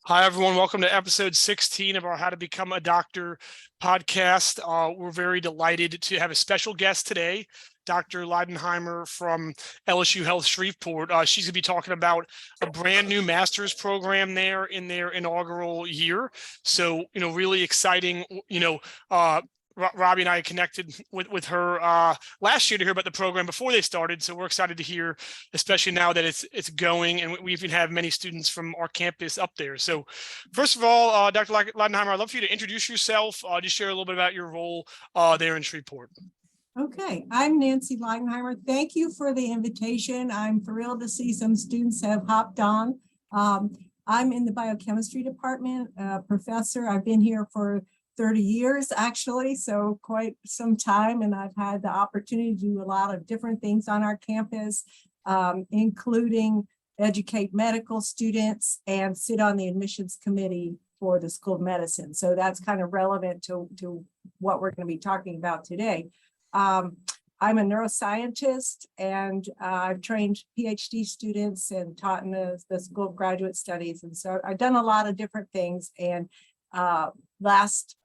Hi, everyone. Welcome to episode 16 of our How to Become a Doctor podcast. We're very delighted to have a special guest today, Dr. Leidenheimer from LSU Health Shreveport. She's going to be talking about a brand new master's program there in their inaugural year. So, really exciting, Robbie and I connected with her last year to hear about the program before they started. So we're excited to hear, especially now that it's going, and we even have many students from our campus up there. So first of all, Dr. Leidenheimer, I'd love for you to introduce yourself, just share a little bit about your role there in Shreveport. Okay, I'm Nancy Leidenheimer. Thank you for the invitation. I'm thrilled to see some students have hopped on. I'm in the biochemistry department, professor. I've been here for 30 years, actually, so quite some time, and I've had the opportunity to do a lot of different things on our campus, including educate medical students and sit on the admissions committee for the School of Medicine. So that's kind of relevant to what we're going to be talking about today. I'm a neuroscientist, and I've trained PhD students and taught in the School of Graduate Studies. And so I've done a lot of different things. And last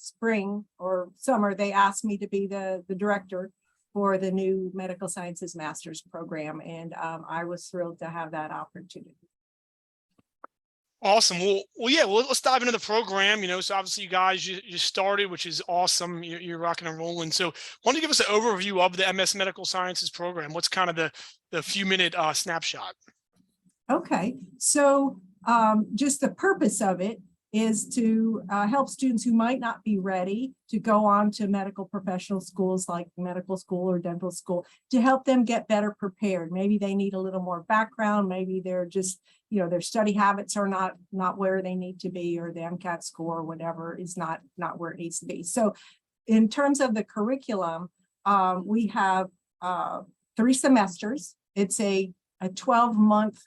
spring or summer, they asked me to be the director for the new medical sciences master's program. And I was thrilled to have that opportunity. Awesome. Well, let's dive into the program. So obviously you guys you started, which is awesome. You're rocking and rolling. So why don't you give us an overview of the MS Medical Sciences program? What's kind of the few minute snapshot? Okay, so just the purpose of it is to help students who might not be ready to go on to medical professional schools like medical school or dental school, to help them get better prepared. Maybe they need a little more background. Maybe they're just, their study habits are not where they need to be, or the MCAT score or whatever is not where it needs to be. So in terms of the curriculum, we have 3 semesters. It's a 12-month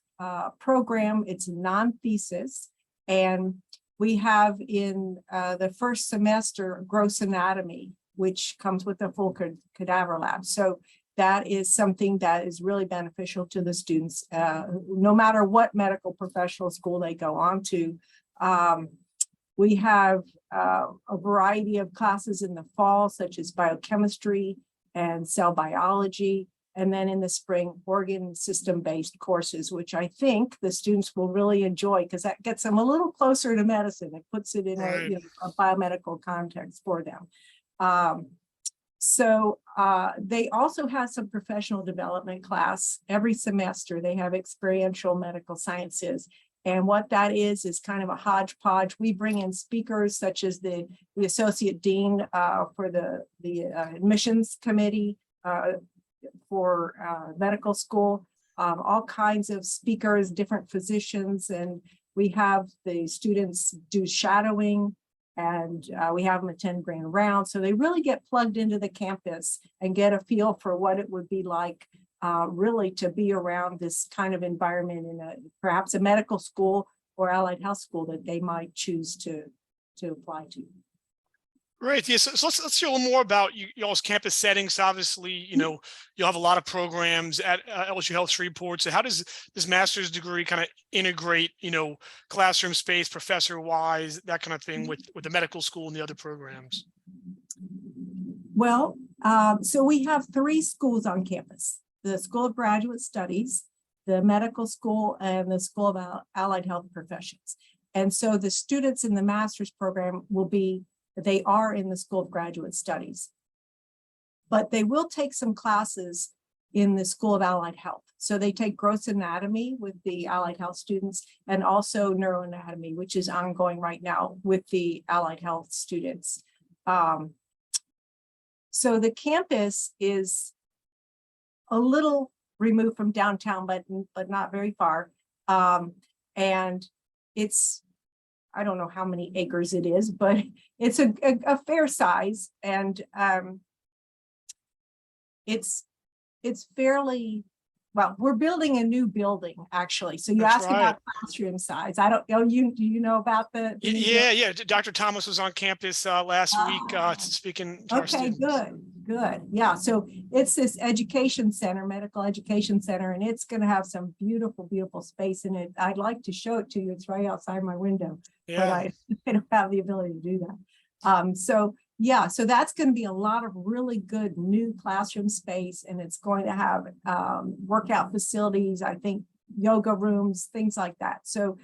program. It's non-thesis, and we have in the first semester gross anatomy, which comes with a full cadaver lab. So that is something that is really beneficial to the students, no matter what medical professional school they go on to. We have a variety of classes in the fall, such as biochemistry and cell biology. And then in the spring, organ system-based courses, which I think the students will really enjoy, because that gets them a little closer to medicine. It puts it in a biomedical context for them. So they also have some professional development class every semester. They have experiential medical sciences. And what that is kind of a hodgepodge. We bring in speakers such as the associate dean for the admissions committee, for medical school, all kinds of speakers, different physicians, and we have the students do shadowing, and we have them attend grand rounds. So they really get plugged into the campus and get a feel for what it would be like really to be around this kind of environment in perhaps a medical school or allied health school that they might choose to apply to. Great. Yeah. So let's hear a little more about y'all's campus settings. Obviously, you'll have a lot of programs at LSU Health Shreveport. So how does this master's degree kind of integrate, classroom space, professor-wise, that kind of thing with the medical school and the other programs? Well, so we have 3 schools on campus: the School of Graduate Studies, the Medical School, and the School of Allied Health Professions. And so the students in the master's program they are in the School of Graduate Studies, but they will take some classes in the School of Allied Health. So they take gross anatomy with the allied health students, and also neuroanatomy, which is ongoing right now with the allied health students. So the campus is a little removed from downtown, but not very far. And it's, I don't know how many acres it is, but it's a fair size, and it's fairly well. We're building a new building, actually. So you asked about classroom size. I don't know. Do you know about the? Yeah. Dr. Thomas was on campus last week speaking to our students. Good. Good. Yeah. So it's this education center, medical education center, and it's going to have some beautiful, beautiful space in it. I'd like to show it to you. It's right outside my window, but Yeah. I don't have the ability to do that. So yeah, so that's going to be a lot of really good new classroom space, and it's going to have workout facilities, I think yoga rooms, things like that. So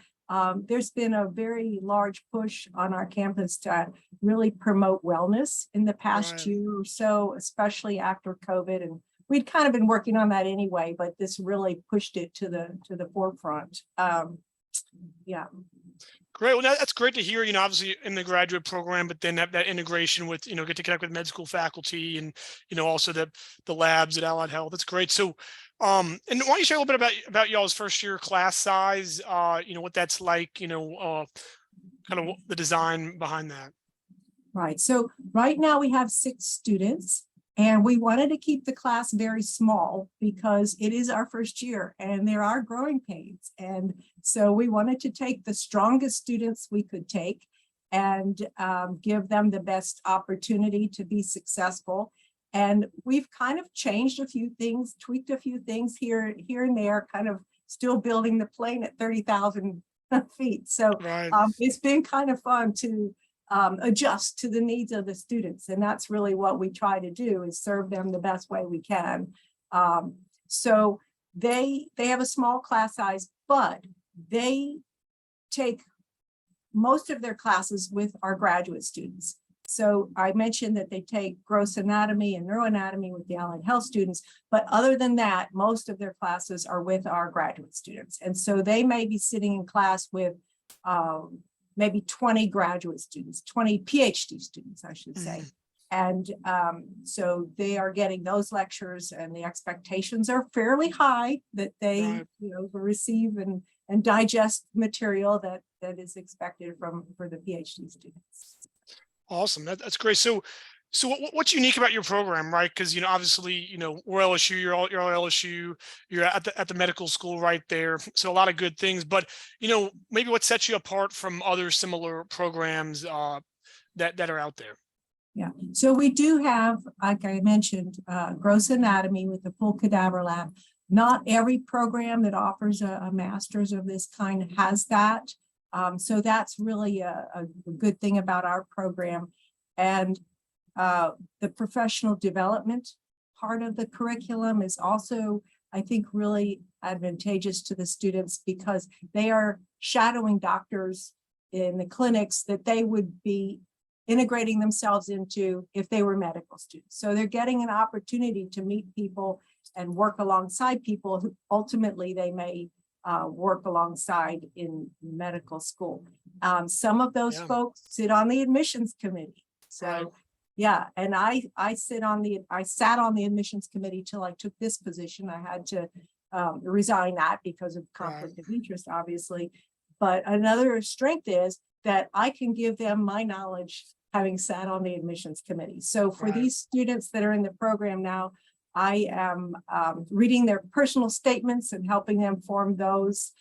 there's been a very large push on our campus to really promote wellness in the past Right. year or so, especially after COVID. And we'd kind of been working on that anyway, but this really pushed it to the forefront. Yeah. Great. Well, that's great to hear, obviously in the graduate program, but then that integration with, get to connect with med school faculty and, also the labs at Allied Health. That's great. So, and why don't you share a little bit about y'all's first year class size, what that's like, kind of the design behind that. Right. So right now we have 6 students, and we wanted to keep the class very small because it is our first year and there are growing pains. And so we wanted to take the strongest students we could take and give them the best opportunity to be successful. And we've kind of changed a few things, tweaked a few things here and there, kind of still building the plane at 30,000 feet. So Right. It's been kind of fun to adjust to the needs of the students. And that's really what we try to do, is serve them the best way we can. So they have a small class size, but they take most of their classes with our graduate students. So I mentioned that they take gross anatomy and neuroanatomy with the Allied Health students, but other than that, most of their classes are with our graduate students. And so they may be sitting in class with maybe 20 graduate students, 20 PhD students, I should say. And so they are getting those lectures, and the expectations are fairly high that they Right. receive and digest material that is expected for the PhD students. Awesome. That's great. So what's unique about your program, right? Because obviously, we're LSU. You're all LSU. You're at the medical school right there. So a lot of good things. But maybe what sets you apart from other similar programs that are out there. Yeah. So we do have, like I mentioned, gross anatomy with the full cadaver lab. Not every program that offers a master's of this kind has that. So that's really a good thing about our program. And the professional development part of the curriculum is also, I think, really advantageous to the students, because they are shadowing doctors in the clinics that they would be integrating themselves into if they were medical students. So they're getting an opportunity to meet people and work alongside people who ultimately they may work alongside in medical school. Some of those folks sit on the admissions committee. So Right. yeah, and I sat on the admissions committee till I took this position. I had to resign that because of conflict of interest, obviously. But another strength is that I can give them my knowledge having sat on the admissions committee. So for these students that are in the program now, I am reading their personal statements and helping them form those,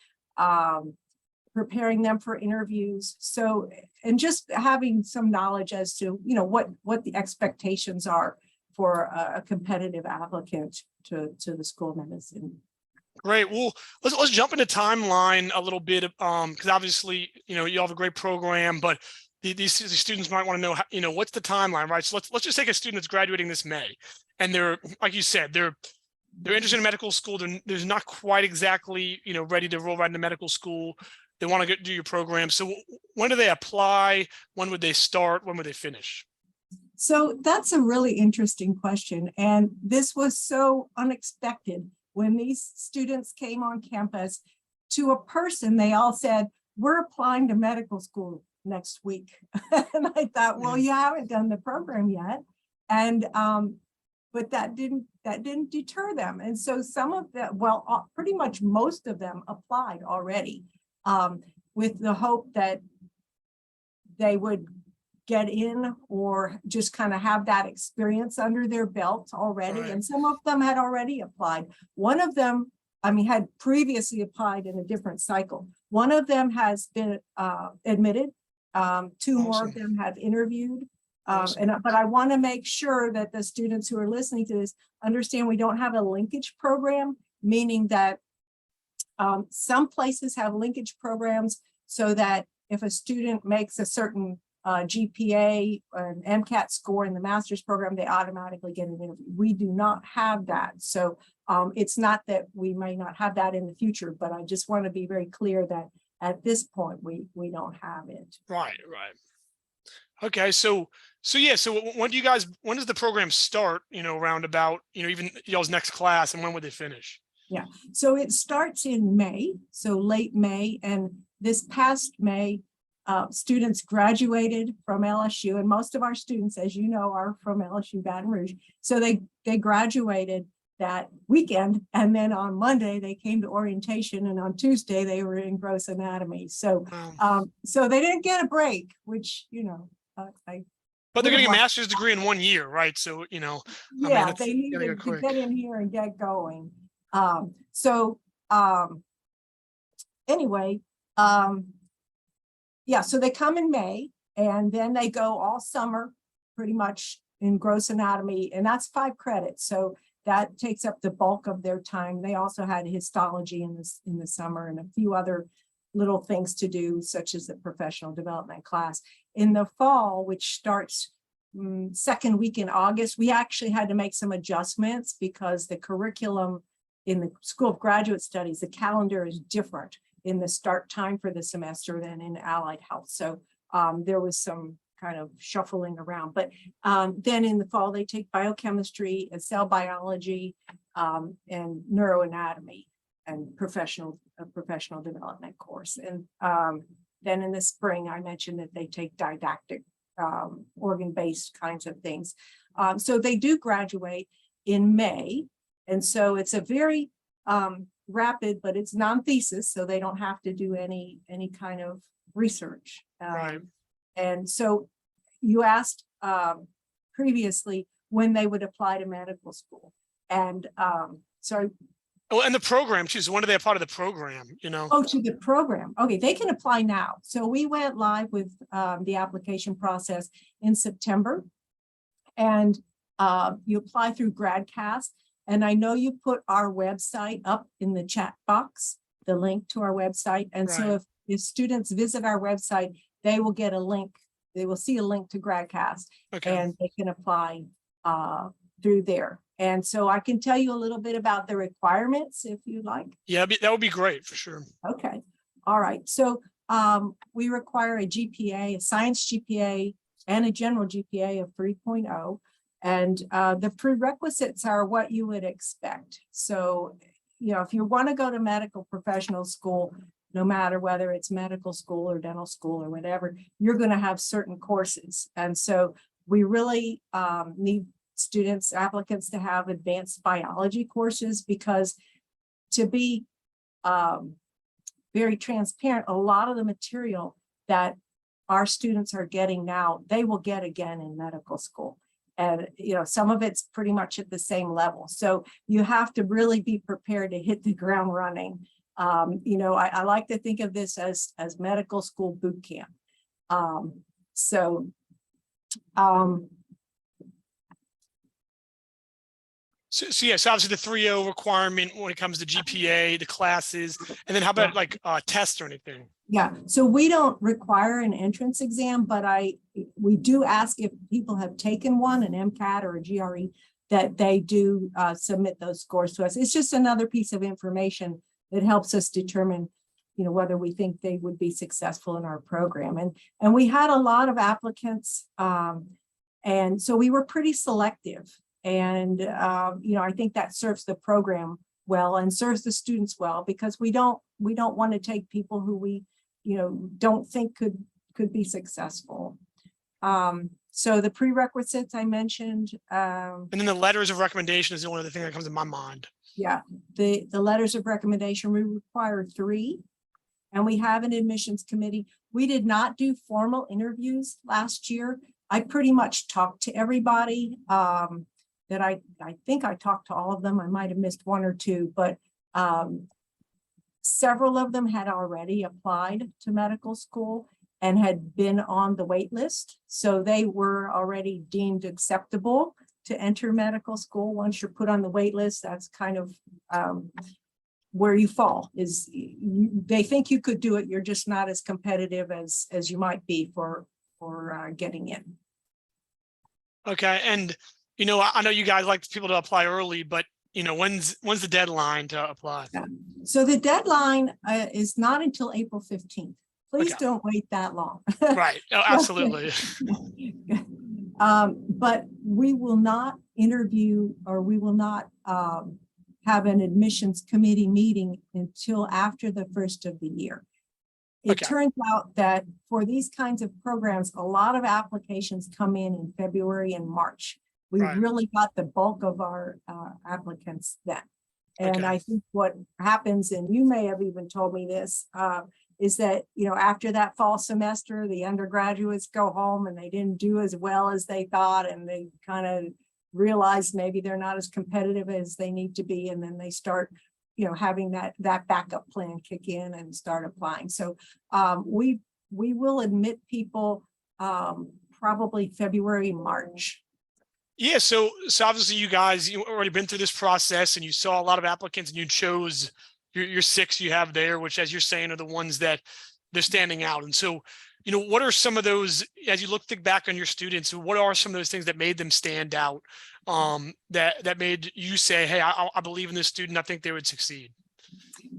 preparing them for interviews. So, and just having some knowledge as to, what the expectations are for a competitive applicant to the School of Medicine. Great. Well, let's jump into timeline a little bit, because obviously, you have a great program, but these students might want to know, what's the timeline, right? So let's just take a student that's graduating this May, and they're, like you said, they're interested in medical school. They're not quite exactly, ready to roll right into medical school. They want to do your program. So when do they apply? When would they start? When would they finish? So that's a really interesting question. And this was so unexpected. When these students came on campus, to a person, they all said, "We're applying to medical school next week." And I thought, well, you haven't done the program yet. And but that didn't deter them. And so some of them, well, pretty much most of them applied already, with the hope that they would get in or just kind of have that experience under their belt already. Right. And some of them had already applied. One of them, had previously applied in a different cycle. One of them has been admitted. Two more of them have interviewed. Awesome. But I want to make sure that the students who are listening to this understand we don't have a linkage program, meaning that some places have linkage programs so that if a student makes a certain GPA or an MCAT score in the master's program, they automatically get an interview. We do not have that. So it's not that we may not have that in the future, but I just want to be very clear that at this point, we don't have it. Right. Okay. So when does the program start, around about, even y'all's next class, and when would they finish? Yeah, so it starts in May, so late May, and this past May, students graduated from LSU, and most of our students, as you know, are from LSU Baton Rouge. So they graduated that weekend, and then on Monday they came to orientation, and on Tuesday they were in gross anatomy. So so they didn't get a break, which But they're getting a master's degree in 1 year, right? So yeah, they needed to get in here and get going. Anyway, yeah, so they come in May, and then they go all summer pretty much in gross anatomy, and that's 5 credits. So that takes up the bulk of their time. They also had histology in the summer and a few other little things to do, such as the professional development class. In the fall, which starts second week in August, we actually had to make some adjustments because the curriculum in the School of Graduate Studies, the calendar is different in the start time for the semester than in allied health. So there was some kind of shuffling around, but then in the fall, they take biochemistry and cell biology and neuroanatomy and professional development course. And then in the spring, I mentioned that they take didactic organ-based kinds of things. So they do graduate in May. And so it's a very rapid, but it's non-thesis, so they don't have to do any kind of research. Right. And so you asked previously when they would apply to medical school. And sorry. Oh, and the program too. So when do they apply to the program, Oh, to the program. Okay, they can apply now. So we went live with the application process in September. And you apply through GradCast. And I know you put our website up in the chat box, the link to our website. And so if students visit our website, they will get a link. They will see a link to GradCast, and they can apply through there. And so I can tell you a little bit about the requirements if you'd like. Yeah, that would be great for sure. Okay. All right. So we require a GPA, a science GPA, and a general GPA of 3.0. And the prerequisites are what you would expect. So, if you want to go to medical professional school, no matter whether it's medical school or dental school or whatever, you're going to have certain courses. And so we really need applicants to have advanced biology courses, because to be very transparent, a lot of the material that our students are getting now, they will get again in medical school. And, some of it's pretty much at the same level. So you have to really be prepared to hit the ground running. I like to think of this as medical school boot camp. So yes, obviously the 3.0 requirement when it comes to GPA, the classes, and then how about like tests or anything? Yeah, so we don't require an entrance exam, but we do ask if people have taken one, an MCAT or a GRE, that they do submit those scores to us. It's just another piece of information that helps us determine, whether we think they would be successful in our program. And we had a lot of applicants, and so we were pretty selective. And I think that serves the program well and serves the students well, because we don't want to take people who we don't think could be successful. So the prerequisites I mentioned. And then the letters of recommendation is the only other thing that comes to my mind. Yeah, the letters of recommendation, we require 3, and we have an admissions committee. We did not do formal interviews last year. I pretty much talked to everybody. That I think I talked to all of them. I might have missed 1 or 2, but several of them had already applied to medical school. and had been on the wait list. So they were already deemed acceptable to enter medical school. Once you're put on the wait list, that's kind of where you fall. They think you could do it. You're just not as competitive as you might be for getting in. Okay. And, I know you guys like people to apply early, but, when's the deadline to apply? Yeah. So the deadline is not until April 15th. Please Okay. don't wait that long. Right. Oh, absolutely. But we will not interview, or we will not have an admissions committee meeting until after the first of the year. It Okay. turns out that for these kinds of programs, a lot of applications come in February and March. We Right. really got the bulk of our applicants then. And Okay. I think what happens, and you may have even told me this, is that, after that fall semester, the undergraduates go home and they didn't do as well as they thought, and they kind of realize maybe they're not as competitive as they need to be. And then they start, having that backup plan kick in and start applying. So we will admit people probably February, March. Yeah. So obviously you guys, already been through this process and you saw a lot of applicants and you chose your 6 you have there, which, as you're saying, are the ones that they're standing out. And so, what are some of those, as you think back on your students, what are some of those things that made them stand out, that made you say, hey, I believe in this student, I think they would succeed?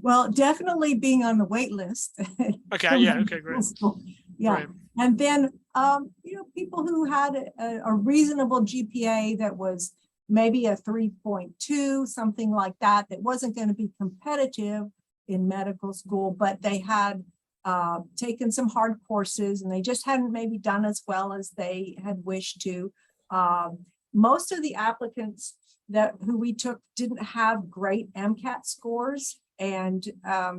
Well, definitely being on the wait list. Okay. Yeah. Okay, great. Yeah. Right. And then, people who had a reasonable GPA that was maybe a 3.2, something like that wasn't going to be competitive in medical school, but they had taken some hard courses and they just hadn't maybe done as well as they had wished to. Most of the applicants who we took didn't have great MCAT scores, and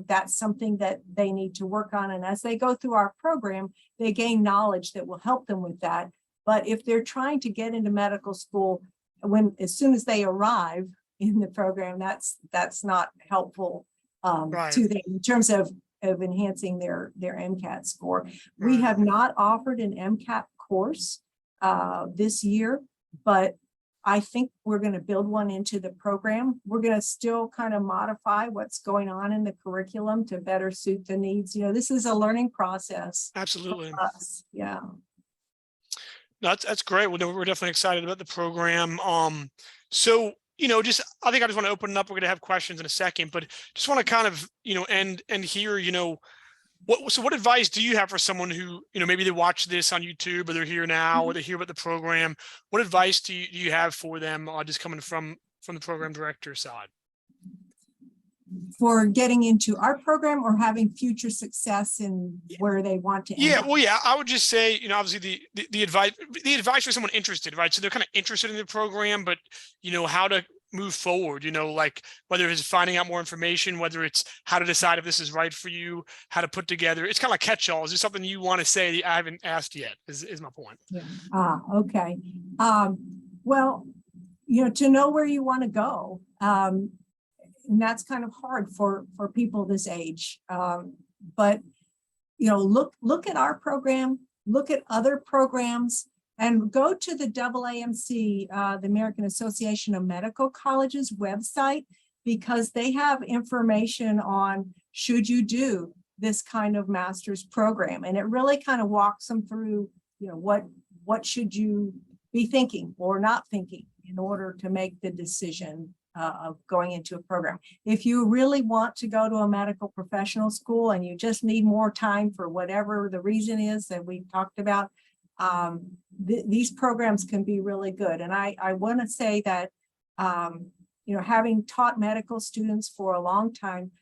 that's something that they need to work on. And as they go through our program, they gain knowledge that will help them with that. But if they're trying to get into medical school, as soon as they arrive in the program, that's not helpful Right. to them in terms of enhancing their MCAT score. We Right. have not offered an MCAT course this year, but I think we're going to build one into the program. We're going to still kind of modify what's going on in the curriculum to better suit the needs. This is a learning process. Absolutely. For us. Yeah. No, that's great. Well, no, we're definitely excited about the program. So, I think I just want to open it up. We're going to have questions in a second, but just want to kind of, end hear, what advice do you have for someone who, maybe they watch this on YouTube, or they're here now, or they hear about the program? What advice do you have for them, just coming from the program director side? For getting into our program or having future success in where they want to end up? Well, yeah, I would just say, obviously the advice for someone interested, right? So they're kind of interested in the program, but how to move forward, like whether it's finding out more information, whether it's how to decide if this is right for you, how to put together. It's kind of like catch-all. Is there something you want to say that I haven't asked yet? Is my point. Yeah. Okay. Well, to know where you want to go. And that's kind of hard for people this age. But, look at our program, look at other programs, and go to the AAMC, the American Association of Medical Colleges website, because they have information on should you do this kind of master's program. And it really kind of walks them through, what should you be thinking or not thinking in order to make the decision of going into a program. If you really want to go to a medical professional school and you just need more time for whatever the reason is that we talked about, these programs can be really good. And I want to say that, having taught medical students for a long time,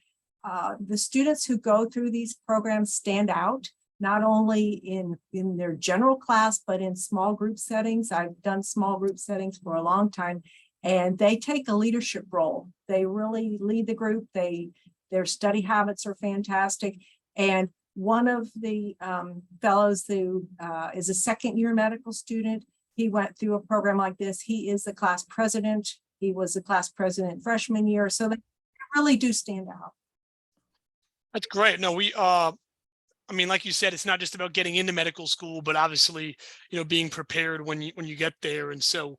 the students who go through these programs stand out, not only in their general class, but in small group settings. I've done small group settings for a long time, and they take a leadership role. They really lead the group. Their study habits are fantastic. And one of the fellows who is a second-year medical student, he went through a program like this. He is the class president. He was the class president freshman year. So they really do stand out. That's great. No, I mean, like you said, it's not just about getting into medical school, but obviously, being prepared when you get there. And so,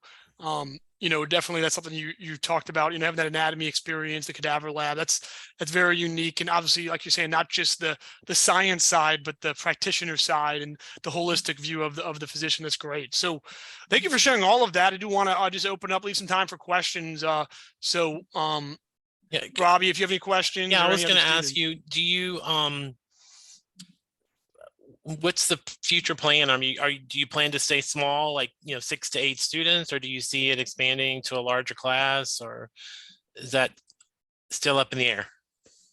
definitely that's something you talked about, having that anatomy experience, the cadaver lab, that's very unique. And obviously, like you're saying, not just the science side, but the practitioner side and the holistic view of the physician. That's great. So thank you for sharing all of that. I do want to just open up, leave some time for questions. So Yeah, Robbie, if you have any questions. yeah, or I was any going other to ask student. you, do you what's the future plan? Do you plan to stay small, like 6 to 8 students, or do you see it expanding to a larger class, or is that still up in the air?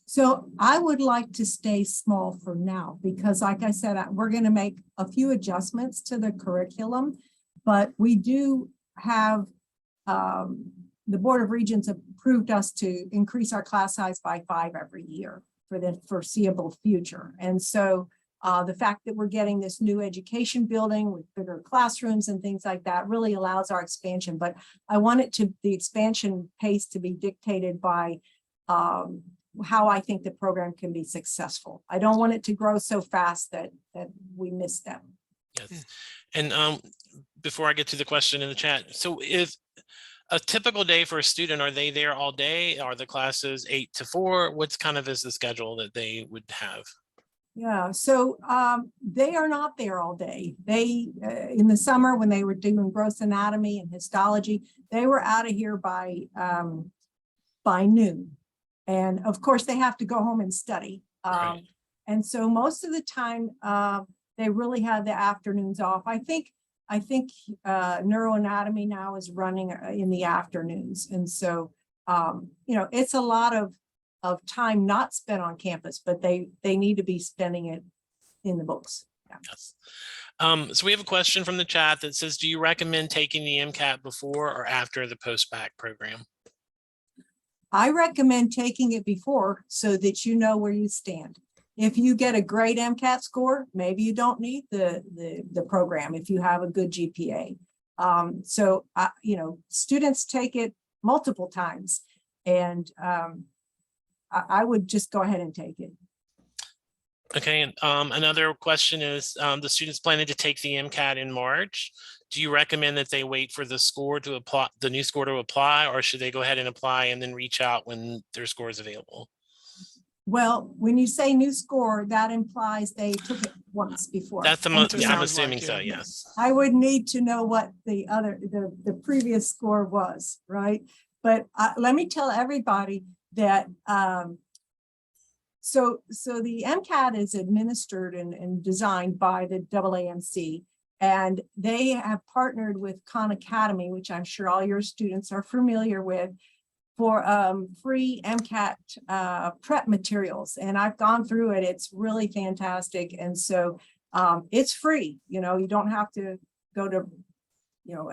So I would like to stay small for now because, like I said, we're going to make a few adjustments to the curriculum, but we do have the Board of Regents approved us to increase our class size by 5 every year for the foreseeable future. And so the fact that we're getting this new education building with bigger classrooms and things like that really allows our expansion. But I want the expansion pace to be dictated by how I think the program can be successful. I don't want it to grow so fast that we miss them. Yes. And before I get to the question in the chat, so is a typical day for a student, are they there all day? Are the classes 8 to 4? What's kind of is the schedule that they would have? Yeah, so they are not there all day. They, in the summer when they were doing gross anatomy and histology, they were out of here by noon. And of course they have to go home and study. Right. And so most of the time they really have the afternoons off. I think neuroanatomy now is running in the afternoons. And so, it's a lot of time not spent on campus, but they need to be spending it in the books. Yeah. Yes. So we have a question from the chat that says, do you recommend taking the MCAT before or after the Post-Bacc program? I recommend taking it before so that you know where you stand. If you get a great MCAT score, maybe you don't need the program if you have a good GPA. Students take it multiple times, and I would just go ahead and take it. Okay, and another question is, the students planning to take the MCAT in March. Do you recommend that they wait for the score to apply, the new score to apply, or should they go ahead and apply and then reach out when their score is available? Well, when you say new score, that implies they took it once before. That's the most, Yeah, I'm sounds assuming like, so, yeah. yes. I would need to know what the previous score was, right? But let me tell everybody that so the MCAT is administered and designed by the AAMC, and they have partnered with Khan Academy, which I'm sure all your students are familiar with, for free MCAT prep materials. And I've gone through it. It's really fantastic. And so it's free. You don't have to go to,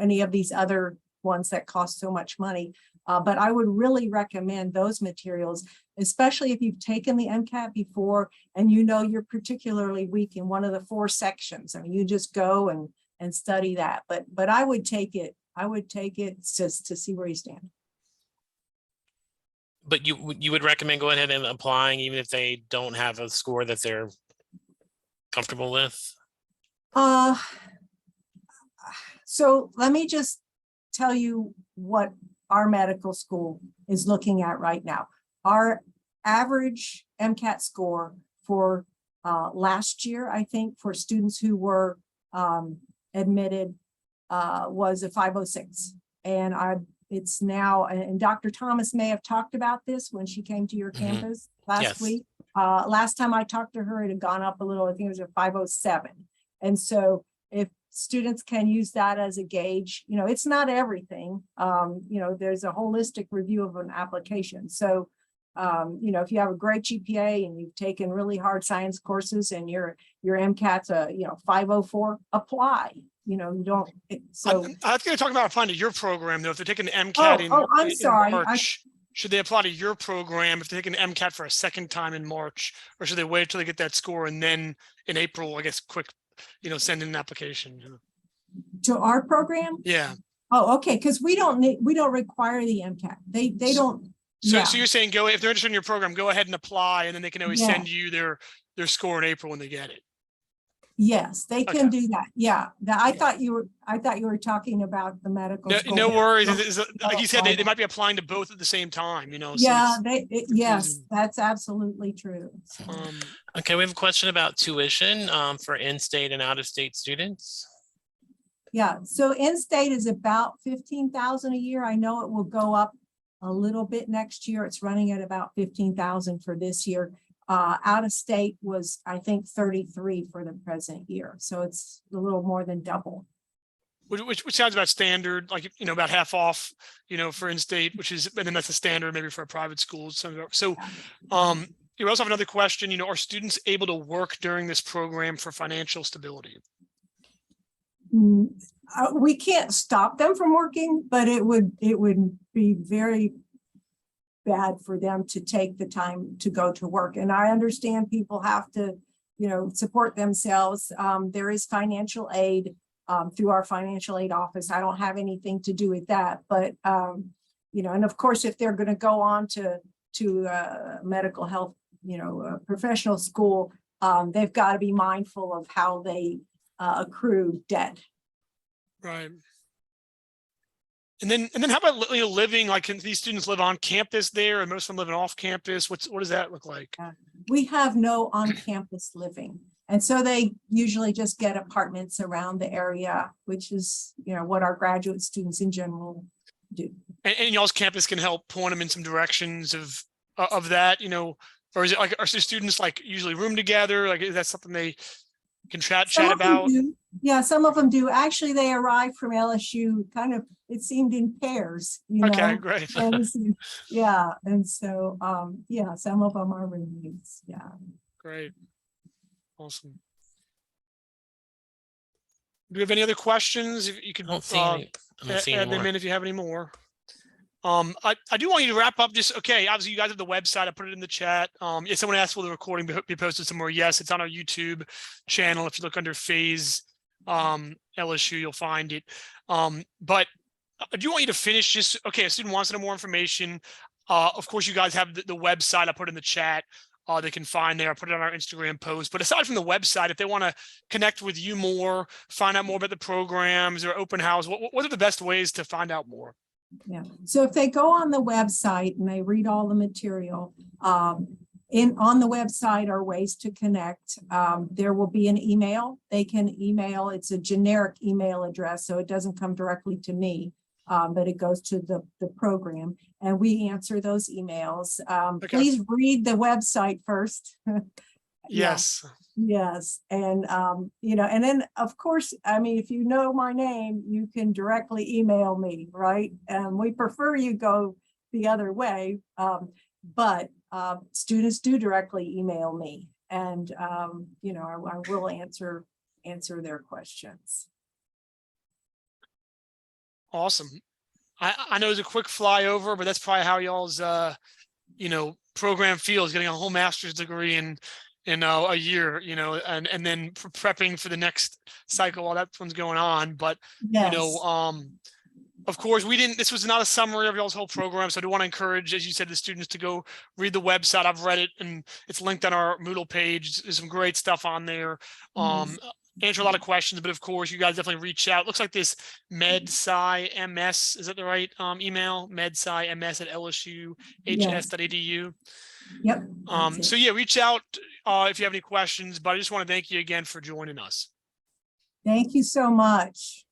any of these other ones that cost so much money. But I would really recommend those materials, especially if you've taken the MCAT before and you're particularly weak in one of the 4 sections. I mean, you just go and study that. But I would take it. I would take it just to see where you stand. But you would recommend going ahead and applying even if they don't have a score that they're comfortable with? So let me just tell you what our medical school is looking at right now. Our average MCAT score for last year, I think, for students who were admitted was a 506. And it's now, and Dr. Thomas may have talked about this when she came to your campus last week. Last time I talked to her, it had gone up a little. I think it was a 507. And so if students can use that as a gauge, it's not everything. There's a holistic review of an application. So, if you have a great GPA and you've taken really hard science courses and your MCAT's a 504, apply. You don't. So I was going to talk about applying to your program though. If they're taking the MCAT in March, should they apply to your program if they're taking the MCAT for a second time in March, or should they wait until they get that score and then in April, I guess, quick, send in an application? To our program? Yeah. Oh, okay. Because we don't require the MCAT. They don't. So, Yeah. so you're saying if they're interested in your program, go ahead and apply, and then they can always Yeah. send you their score in April when they get it. Yes, they can Okay. do that. Yeah. I thought you were talking about the medical No, school. no worries. No, Like you said, I they know. might be applying to both at the same time, so Yeah, it's yes, confusing. that's absolutely true. So, Okay, we have a question about tuition for in-state and out-of-state students. yeah, so in-state is about 15,000 a year. I know it will go up a little bit next year. It's running at about 15,000 for this year. Out of state was, I think, 33 for the present year. So it's a little more than double. Which sounds about standard, like, about half off, for in-state, and then that's a standard maybe for a private school. So, you also have another question, are students able to work during this program for financial stability? We can't stop them from working, but it would be very bad for them to take the time to go to work. And I understand people have to, support themselves. There is financial aid through our financial aid office. I don't have anything to do with that, but and of course, if they're going to go on to medical health, professional school, they've got to be mindful of how they accrue debt. Right. And then how about living? Like, can these students live on campus there, and most of them living off campus? What does that look like? We have no on-campus living, and so they usually just get apartments around the area, which is what our graduate students in general do. And y'all's campus can help point them in some directions of that, or is it like, are students like usually room together? Like, is that something they can chat about? Yeah, some of them do. Actually, they arrived from LSU kind of, it seemed, in pairs, Okay, great. And yeah, and so yeah, some of them are roommates. Yeah. Great. Awesome. Do we have any other questions? You could add them in if you have any more. I do want you to wrap up. Obviously you guys have the website. I put it in the chat. If someone asked, will the recording be posted somewhere? Yes, it's on our YouTube channel. If you look under phase LSU, you'll find it. But I do want you to finish a student wants to know more information. Of course, you guys have the website. I put in the chat. They can find there. I put it on our Instagram post. But aside from the website, if they want to connect with you more, find out more about the programs or open house, what are the best ways to find out more? Yeah. So if they go on the website and they read all the material, on the website are ways to connect. There will be an email. They can email. It's a generic email address, so it doesn't come directly to me, but it goes to the program, and we answer those emails. Please read the website first. Yes. Yes. And, and then of course, if you know my name, you can directly email me, right? And we prefer you go the other way. But students do directly email me, and, I will answer their questions. Awesome. I know it's a quick flyover, but that's probably how y'all's, program feels, getting a whole master's degree in a year, and then prepping for the next cycle while that one's going on. But, yes. Of course, this was not a summary of y'all's whole program. So I do want to encourage, as you said, the students to go read the website. I've read it, and it's linked on our Moodle page. There's some great stuff on there. Answer a lot of questions, but of course, you guys definitely reach out. Looks like this medscims, is that the right email? medscims@lsuhs.edu. Yep. So yeah, reach out if you have any questions, but I just want to thank you again for joining us. Thank you so much.